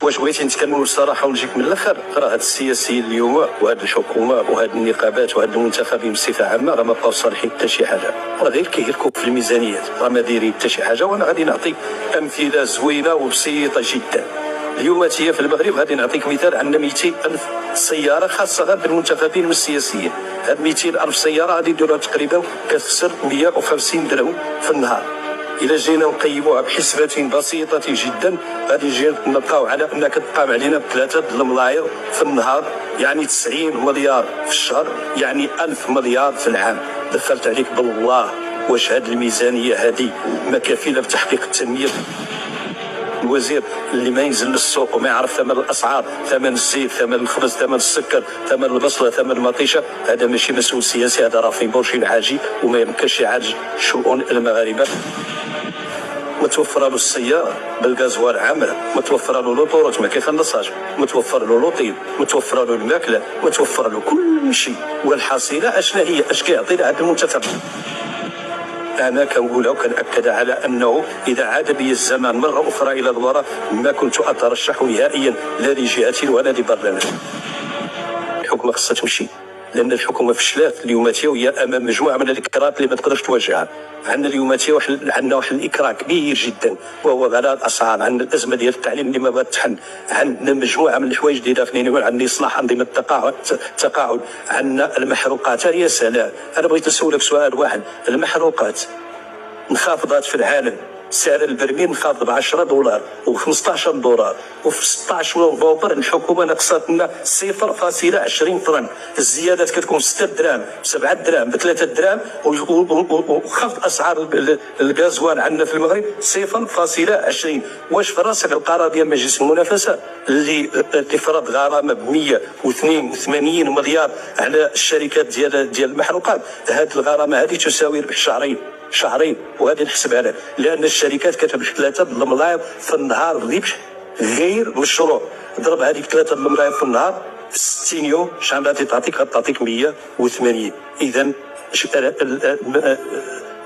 واش بغيتي نتكلموا بصراحه ونجيك من الاخر، راه هاد السياسيين اليوم وهاد الحكومه وهاد النقابات وهاد المنتخبين بصفه عامه راه ما بقاو صالحين حتى شي حاجه، راه غير كيهلكوا في الميزانيات، راه ما دايرين حتى شي حاجه. وانا غادي نعطي امثله زوينه وبسيطه جدا. اليوم هي في المغرب غادي نعطيك مثال، عندنا 200 ألف سياره خاصه غير بالمنتخبين والسياسيين. هاد 200 ألف سياره غادي يديروها تقريبا كتخسر 150 درهم في النهار. إذا جينا نقيموها بحسبة بسيطة جدا غادي نجي نلقاو على أنها كتقام علينا ب3 الملاير في النهار، يعني 90 مليار في الشهر، يعني 1000 مليار في العام. دخلت عليك بالله، واش هاد الميزانية هادي ما كفيلة بتحقيق التنمية؟ الوزير اللي ما ينزل للسوق وما يعرف ثمن الاسعار، ثمن الزيت، ثمن الخبز، ثمن السكر، ثمن البصله، ثمن المطيشه، هذا ماشي مسؤول سياسي، هذا راه في بورشين عاجي وما يمكنش يعالج شؤون المغاربه. متوفره له السياره بالغازوال عامله، متوفره له لوطوروت ما كيخلصهاش، متوفر له لوطيل، متوفر له الماكله، متوفر له كل شيء. والحصيله اشنا هي؟ اش كيعطي هذا المنتخب؟ أنا كنقولها وكنأكد على أنه إذا عاد بي الزمان مرة أخرى إلى الوراء ما كنت أترشح نهائيا لا لجهة ولا لبرلمان. الحكومة خصها تمشي، لأن الحكومة فشلات اليوم وهي أمام مجموعة من الإكراهات اللي ما تقدرش تواجهها. عندنا اليوم عندنا واحد الإكراه كبير جدا وهو غلاء الأسعار، عندنا الأزمة ديال التعليم اللي ما بغات تحل، عندنا مجموعة من الحوايج اللي داخلين، عندنا إصلاح أنظمة التقاعد، عندنا المحروقات. يا سلام، أنا بغيت نسولك سؤال واحد، المحروقات انخفضت في العالم، سعر البرميل انخفض ب 10 دولار و15 دولار، وفي 16 نوفمبر الحكومه نقصت لنا 0.20 طرن. الزيادات كتكون 6 دراهم، 7 دراهم، ب3 دراهم، وخفض اسعار الغازوال عندنا في المغرب 0.20. واش في راسك القرار ديال مجلس المنافسه اللي فرض غرامه ب 182 مليار على الشركات ديال المحروقات؟ هذه الغرامه هذه تساوي ربح شهرين وهذه نحسبها لك، لان الشركات كتربح 3 الملاير في النهار ربح غير مشروع. ضرب هذيك 3 الملاير في النهار في 60 يوم شحال غادي تعطيك؟ غتعطيك 180. اذا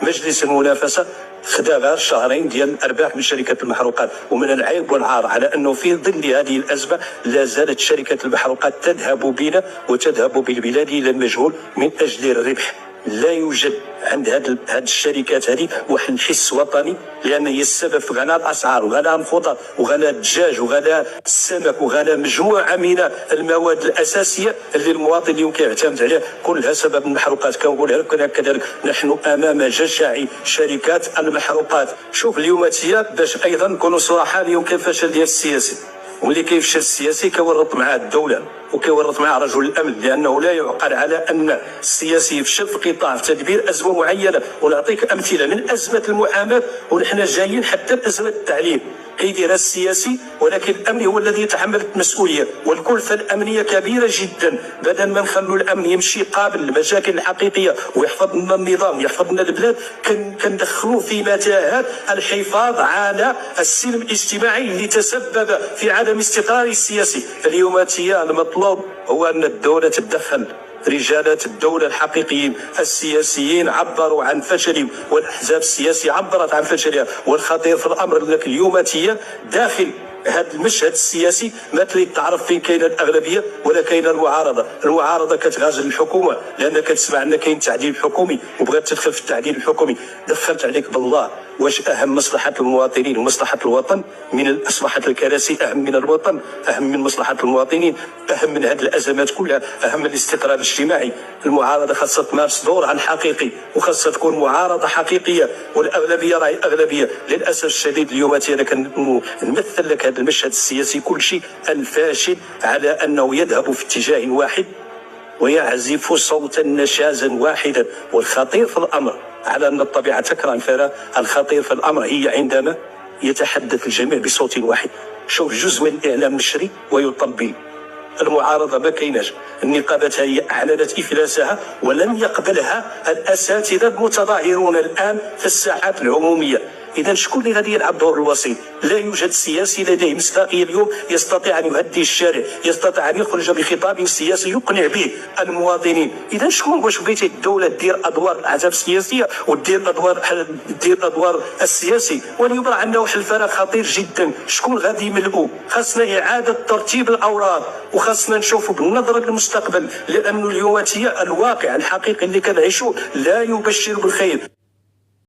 مجلس المنافسه خدا غير شهرين ديال الارباح من شركات المحروقات. ومن العيب والعار على انه في ظل هذه الازمه لا زالت شركات المحروقات تذهب بنا وتذهب بالبلاد الى المجهول من اجل الربح. لا يوجد عند هذه الشركات هذه واحد الحس وطني، لان هي السبب في غلاء الاسعار وغلاء الخضر وغلاء الدجاج وغلاء السمك وغلاء مجموعه من المواد الاساسيه اللي المواطن اليوم كيعتمد عليها، كلها سبب المحروقات. كنقولها لك كذلك، نحن امام جشع شركات المحروقات. شوف اليوم باش ايضا نكونوا صراحه، اليوم كاين فشل ديال السياسي، واللي كيفشل السياسي كيورط معاه الدوله وكيورط معاه رجل الامن، لانه لا يعقل على ان السياسي يفشل في قطاع في تدبير ازمه معينه. ونعطيك امثله من ازمه المعاماه ونحن جايين حتى بازمه التعليم. كيديرها السياسي ولكن الامني هو الذي يتحمل المسؤوليه، والكلفه الامنيه كبيره جدا. بدل ما نخلوا الامن يمشي قابل المشاكل الحقيقيه ويحفظ لنا النظام يحفظ لنا البلاد، كندخلوا في متاهات الحفاظ على السلم الاجتماعي اللي تسبب في عدم استقرار السياسي. اليوم المطلوب هو ان الدوله تتدخل. رجالات الدولة الحقيقيين السياسيين عبروا عن فشلهم، والأحزاب السياسية عبرت عن فشلها. والخطير في الأمر أنك اليوم داخل هذا المشهد السياسي ما تريد تعرف فين كاينه الاغلبيه ولا كاينه المعارضه. المعارضه كتغازل الحكومه لان كتسمع ان كاين تعديل حكومي وبغات تدخل في التعديل الحكومي. دخلت عليك بالله، واش اهم مصلحه المواطنين ومصلحه الوطن من مصلحه الكراسي؟ اهم من الوطن؟ اهم من مصلحه المواطنين؟ اهم من هذه الازمات كلها؟ اهم من الاستقرار الاجتماعي؟ المعارضه خاصها تمارس دورها الحقيقي وخاصها تكون معارضه حقيقيه، والاغلبيه راهي اغلبيه. للاسف الشديد اليوم انا كنمثل لك هذا المشهد السياسي كل شيء الفاشل على انه يذهب في اتجاه واحد ويعزف صوتا نشازا واحدا. والخطير في الامر على ان الطبيعه تكره الفراغ، الخطير في الامر هي عندما يتحدث الجميع بصوت واحد. شوف جزء من الاعلام النشري ويطبل. المعارضه ما كايناش، النقابات هي اعلنت افلاسها ولم يقبلها الاساتذه المتظاهرون الان في الساحات العموميه. اذا شكون اللي غادي يلعب دور الوسيط؟ لا يوجد سياسي لديه مصداقيه اليوم يستطيع ان يهدي الشارع، يستطيع ان يخرج بخطاب سياسي يقنع به المواطنين. اذا شكون؟ واش بغيتي الدوله دير ادوار الاحزاب السياسيه ودير ادوار السياسي؟ واليوم راه عندنا واحد الفراغ خطير جدا، شكون غادي يملؤه؟ خاصنا اعاده ترتيب الاوراق وخاصنا نشوفوا بالنظره للمستقبل، لانه اليوم الواقع الحقيقي اللي كنعيشوه لا يبشر بالخير.